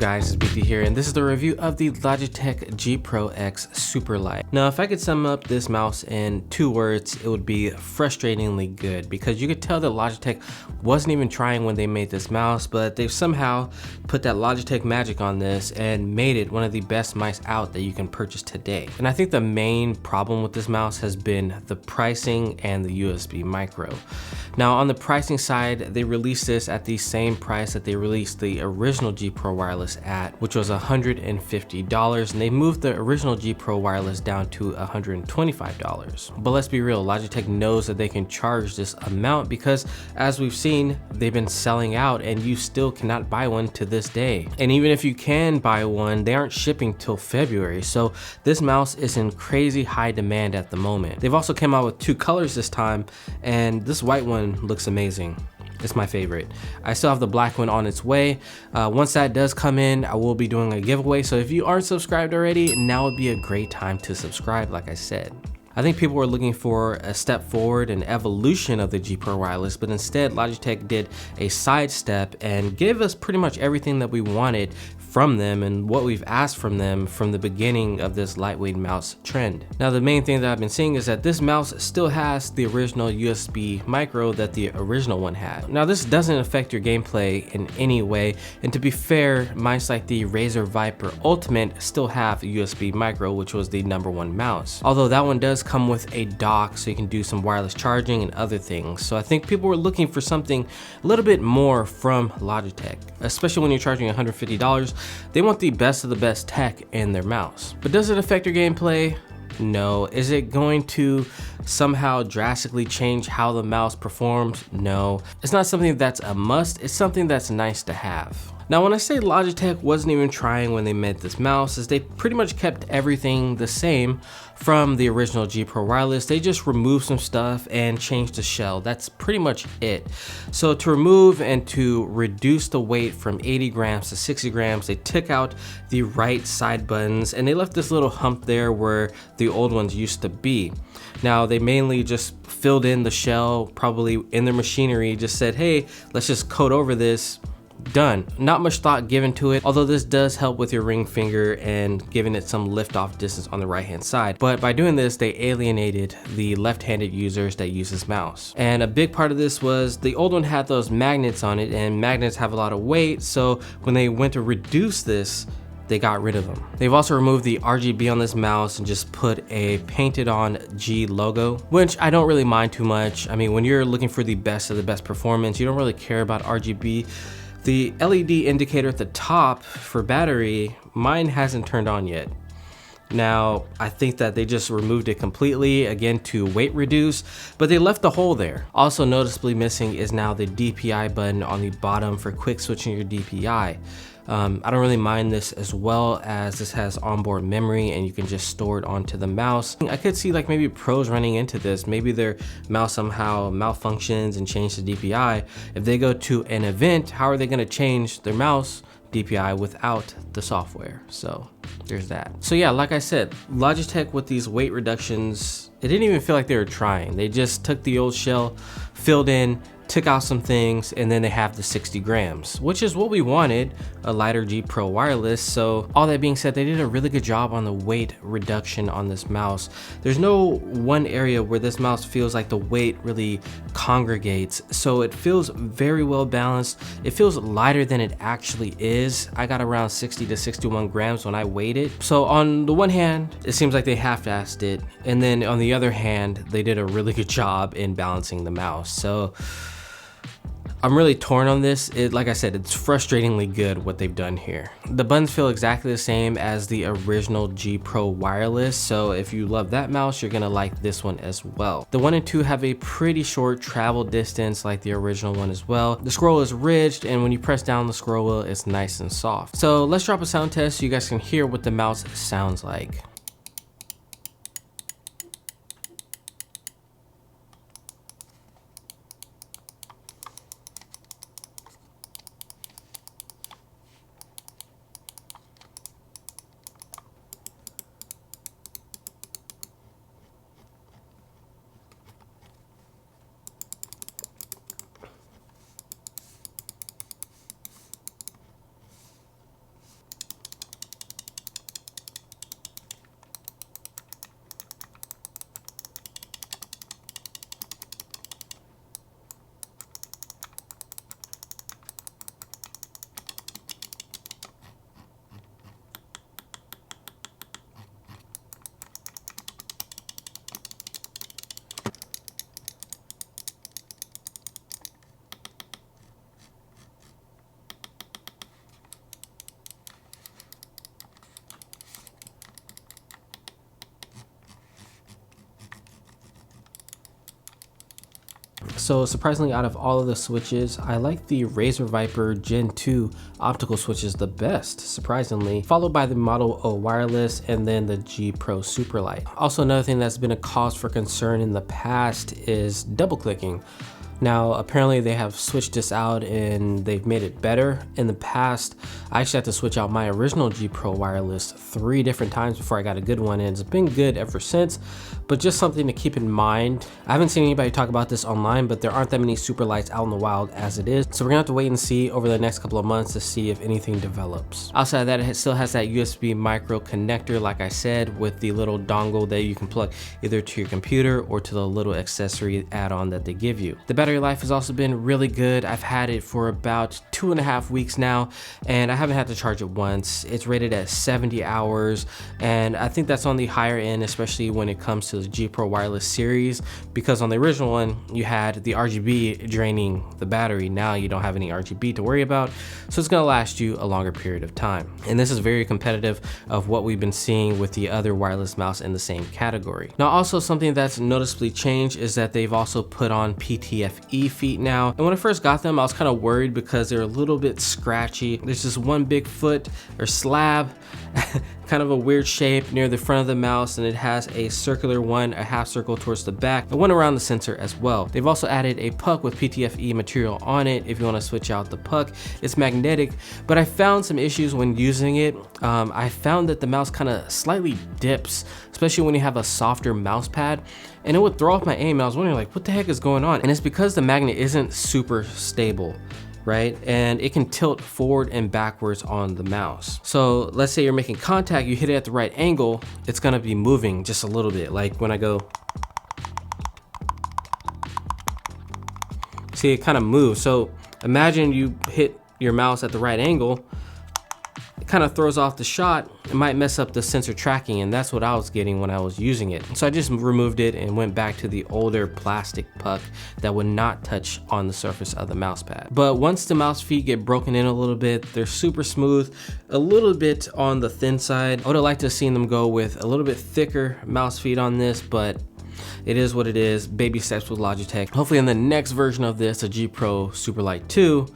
guys, it's BT here, and this is the review of the Logitech G Pro X Superlight. Now, if I could sum up this mouse in 2 words, it would be frustratingly good, because you could tell that Logitech wasn't even trying when they made this mouse, but they've somehow put that Logitech magic on this and made it one of the best mice out that you can purchase today. And I think the main problem with this mouse has been the pricing and the USB micro. Now, on the pricing side, they released this at the same price that they released the original G Pro Wireless at, which was $150, and they moved the original G Pro Wireless down to $125. But let's be real, Logitech knows that they can charge this amount because, as we've seen, they've been selling out and you still cannot buy one to this day. And even if you can buy one, they aren't shipping till February, so this mouse is in crazy high demand at the moment. They've also come out with 2 colors this time, and this white one looks amazing. It's my favorite. I still have the black one on its way. Once that does come in, I will be doing a giveaway. So if you aren't subscribed already, now would be a great time to subscribe, like I said. I think people were looking for a step forward, an evolution of the G Pro Wireless, but instead Logitech did a sidestep and gave us pretty much everything that we wanted from them and what we've asked from them from the beginning of this lightweight mouse trend. Now, the main thing that I've been seeing is that this mouse still has the original USB micro that the original one had. Now, this doesn't affect your gameplay in any way, and to be fair, mice like the Razer Viper Ultimate still have USB micro, which was the #1 mouse. Although that one does come with a dock, so you can do some wireless charging and other things. So I think people were looking for something a little bit more from Logitech, especially when you're charging $150. They want the best of the best tech in their mouse. But does it affect your gameplay? No. Is it going to somehow drastically change how the mouse performs? No. It's not something that's a must, it's something that's nice to have. Now, when I say Logitech wasn't even trying when they made this mouse, is they pretty much kept everything the same from the original G Pro Wireless. They just removed some stuff and changed the shell. That's pretty much it. So to remove and to reduce the weight from 80 grams to 60 grams, they took out the right side buttons and they left this little hump there where the old ones used to be. Now, they mainly just filled in the shell, probably in their machinery, just said, hey, let's just coat over this. Done. Not much thought given to it, although this does help with your ring finger and giving it some lift off distance on the right hand side. But by doing this, they alienated the left-handed users that use this mouse. And a big part of this was the old one had those magnets on it, and magnets have a lot of weight, so when they went to reduce this, they got rid of them. They've also removed the RGB on this mouse and just put a painted on G logo, which I don't really mind too much. I mean, when you're looking for the best of the best performance, you don't really care about RGB. The LED indicator at the top for battery, mine hasn't turned on yet. Now, I think that they just removed it completely, again, to weight reduce, but they left the hole there. Also noticeably missing is now the DPI button on the bottom for quick switching your DPI. I don't really mind this, as well as this has onboard memory and you can just store it onto the mouse. I could see like maybe pros running into this. Maybe their mouse somehow malfunctions and change the DPI. If they go to an event, how are they going to change their mouse DPI without the software? So there's that. So yeah, like I said, Logitech with these weight reductions, it didn't even feel like they were trying. They just took the old shell, filled in, took out some things, and then they have the 60 grams, which is what we wanted, a lighter G Pro Wireless. So all that being said, they did a really good job on the weight reduction on this mouse. There's no one area where this mouse feels like the weight really congregates, so it feels very well balanced. It feels lighter than it actually is. I got around 60 to 61 grams when I weighed it. So on the one hand, it seems like they half-assed it, and then on the other hand, they did a really good job in balancing the mouse. So I'm really torn on this. Like I said, it's frustratingly good what they've done here. The buttons feel exactly the same as the original G Pro Wireless, so if you love that mouse, you're gonna like this one as well. The 1 and 2 have a pretty short travel distance like the original one as well. The scroll is ridged, and when you press down the scroll wheel, it's nice and soft. So let's drop a sound test so you guys can hear what the mouse sounds like. So surprisingly, out of all of the switches, I like the Razer Viper Gen 2 optical switches the best, surprisingly, followed by the Model O wireless and then the G Pro Superlight. Also, another thing that's been a cause for concern in the past is double clicking. Now, apparently they have switched this out and they've made it better. In the past, I actually had to switch out my original G Pro wireless 3 different times before I got a good one, and it's been good ever since, but just something to keep in mind. I haven't seen anybody talk about this online, but there aren't that many Superlights out in the wild as it is, so we're gonna have to wait and see over the next couple of months to see if anything develops. Outside of that, it still has that USB micro connector, like I said, with the little dongle that you can plug either to your computer or to the little accessory add-on that they give you. The battery life has also been really good. I've had it for about 2.5 weeks now, and I haven't had to charge it once. It's rated at 70 hours, and I think that's on the higher end, especially when it comes to the G Pro wireless series, because on the original one, you had the RGB draining the battery. Now you don't have any RGB to worry about, so it's gonna last you a longer period of time. And this is very competitive of what we've been seeing with the other wireless mouse in the same category. Now, also something that's noticeably changed is that they've also put on PTFE feet now. And when I first got them, I was kind of worried because they're a little bit scratchy. There's just one big foot or slab, kind of a weird shape near the front of the mouse, and it has a circular one, a half circle towards the back, and one around the sensor as well. They've also added a puck with PTFE material on it if you want to switch out the puck. It's magnetic, but I found some issues when using it. I found that the mouse kind of slightly dips, especially when you have a softer mouse pad, and it would throw off my aim. I was wondering, like, what the heck is going on? And it's because the magnet isn't super stable, right? And it can tilt forward and backwards on the mouse. So let's say you're making contact, you hit it at the right angle, it's gonna be moving just a little bit. Like when I go, see, it kind of moves. So imagine you hit your mouse at the right angle, it kind of throws off the shot. It might mess up the sensor tracking, and that's what I was getting when I was using it. So I just removed it and went back to the older plastic puck that would not touch on the surface of the mouse pad. But once the mouse feet get broken in a little bit, they're super smooth, a little bit on the thin side. I would have liked to have seen them go with a little bit thicker mouse feet on this, but it is what it is. Baby steps with Logitech. Hopefully in the next version of this, the G Pro Superlight 2,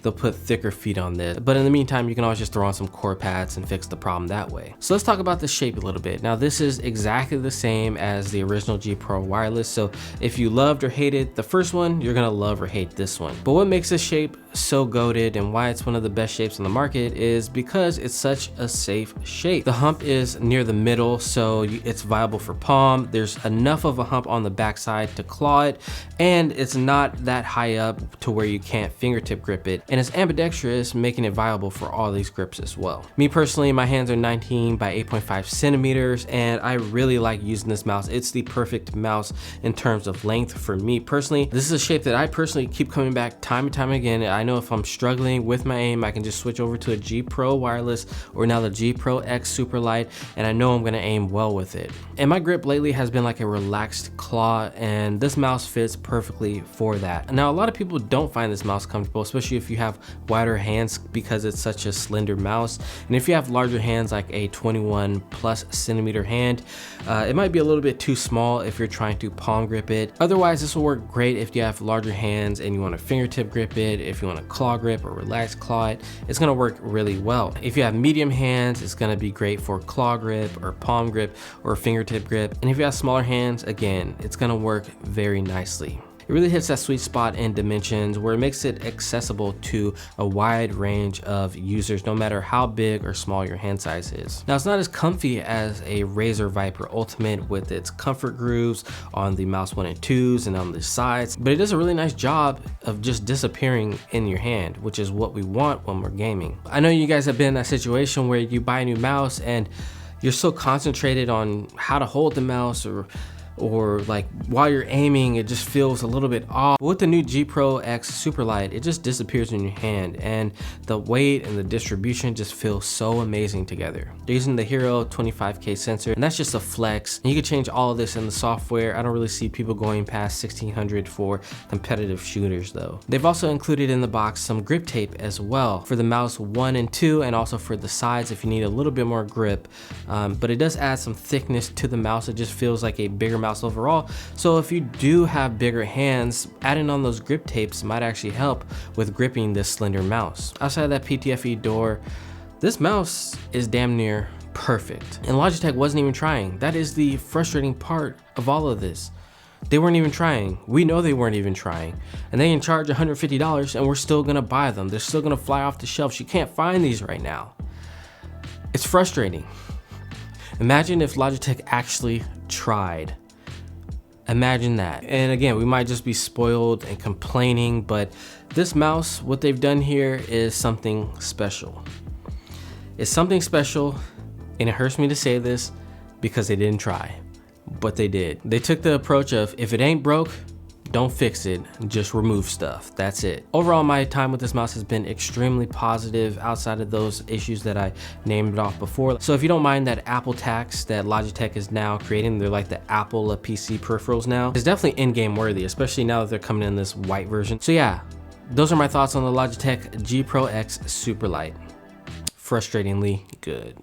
they'll put thicker feet on this. But in the meantime, you can always just throw on some core pads and fix the problem that way. So let's talk about the shape a little bit. Now, this is exactly the same as the original G Pro wireless. So if you loved or hated the first one, you're gonna love or hate this one. But what makes this shape so goated and why it's one of the best shapes on the market is because it's such a safe shape. The hump is near the middle, so it's viable for palm. There's enough of a hump on the backside to claw it, and it's not that high up to where you can't fingertip grip it. And it's ambidextrous, making it viable for all these grips as well. Me personally, my hands are 19 by 8.5 centimeters, and I really like using this mouse. It's the perfect mouse in terms of length for me personally. This is a shape that I personally keep coming back time and time again. I know if I'm struggling with my aim, I can just switch over to a G Pro wireless or now the G Pro X Superlight, and I know I'm gonna aim well with it. And my grip lately has been like a relaxed claw, and this mouse fits perfectly for that. Now, a lot of people don't find this mouse comfortable, especially if you have wider hands because it's such a slender mouse. And if you have larger hands, like a 21+ centimeter hand, it might be a little bit too small if you're trying to palm grip it. Otherwise, this will work great if you have larger hands and you want to fingertip grip it. If you want to claw grip or relaxed claw it, it's going to work really well. If you have medium hands, it's going to be great for claw grip or palm grip or fingertip grip. And if you have smaller hands, again, it's going to work very nicely. It really hits that sweet spot in dimensions where it makes it accessible to a wide range of users, no matter how big or small your hand size is. Now, it's not as comfy as a Razer Viper Ultimate with its comfort grooves on the mouse 1 and 2s and on the sides, but it does a really nice job of just disappearing in your hand, which is what we want when we're gaming. I know you guys have been in that situation where you buy a new mouse and you're so concentrated on how to hold the mouse, or like while you're aiming, it just feels a little bit off. With the new G Pro X Superlight, it just disappears in your hand, and the weight and the distribution just feel so amazing together. They're using the Hero 25K sensor, and that's just a flex. And you can change all of this in the software. I don't really see people going past 1600 for competitive shooters though. They've also included in the box some grip tape as well for the mouse 1 and 2, and also for the sides if you need a little bit more grip. But it does add some thickness to the mouse. It just feels like a bigger mouse overall. So if you do have bigger hands, adding on those grip tapes might actually help with gripping this slender mouse. Outside of that PTFE door, this mouse is damn near perfect. And Logitech wasn't even trying. That is the frustrating part of all of this. They weren't even trying. We know they weren't even trying. And they can charge $150 and we're still gonna buy them. They're still gonna fly off the shelves. You can't find these right now. It's frustrating. Imagine if Logitech actually tried. Imagine that. And again, we might just be spoiled and complaining, but this mouse, what they've done here is something special. It's something special, and it hurts me to say this because they didn't try. But they did. They took the approach of, if it ain't broke, don't fix it, just remove stuff. That's it. Overall, my time with this mouse has been extremely positive outside of those issues that I named off before. So if you don't mind that Apple tax that Logitech is now creating, they're like the Apple of PC peripherals now, it's definitely in-game worthy, especially now that they're coming in this white version. So yeah, those are my thoughts on the Logitech G Pro X Superlight. Frustratingly good.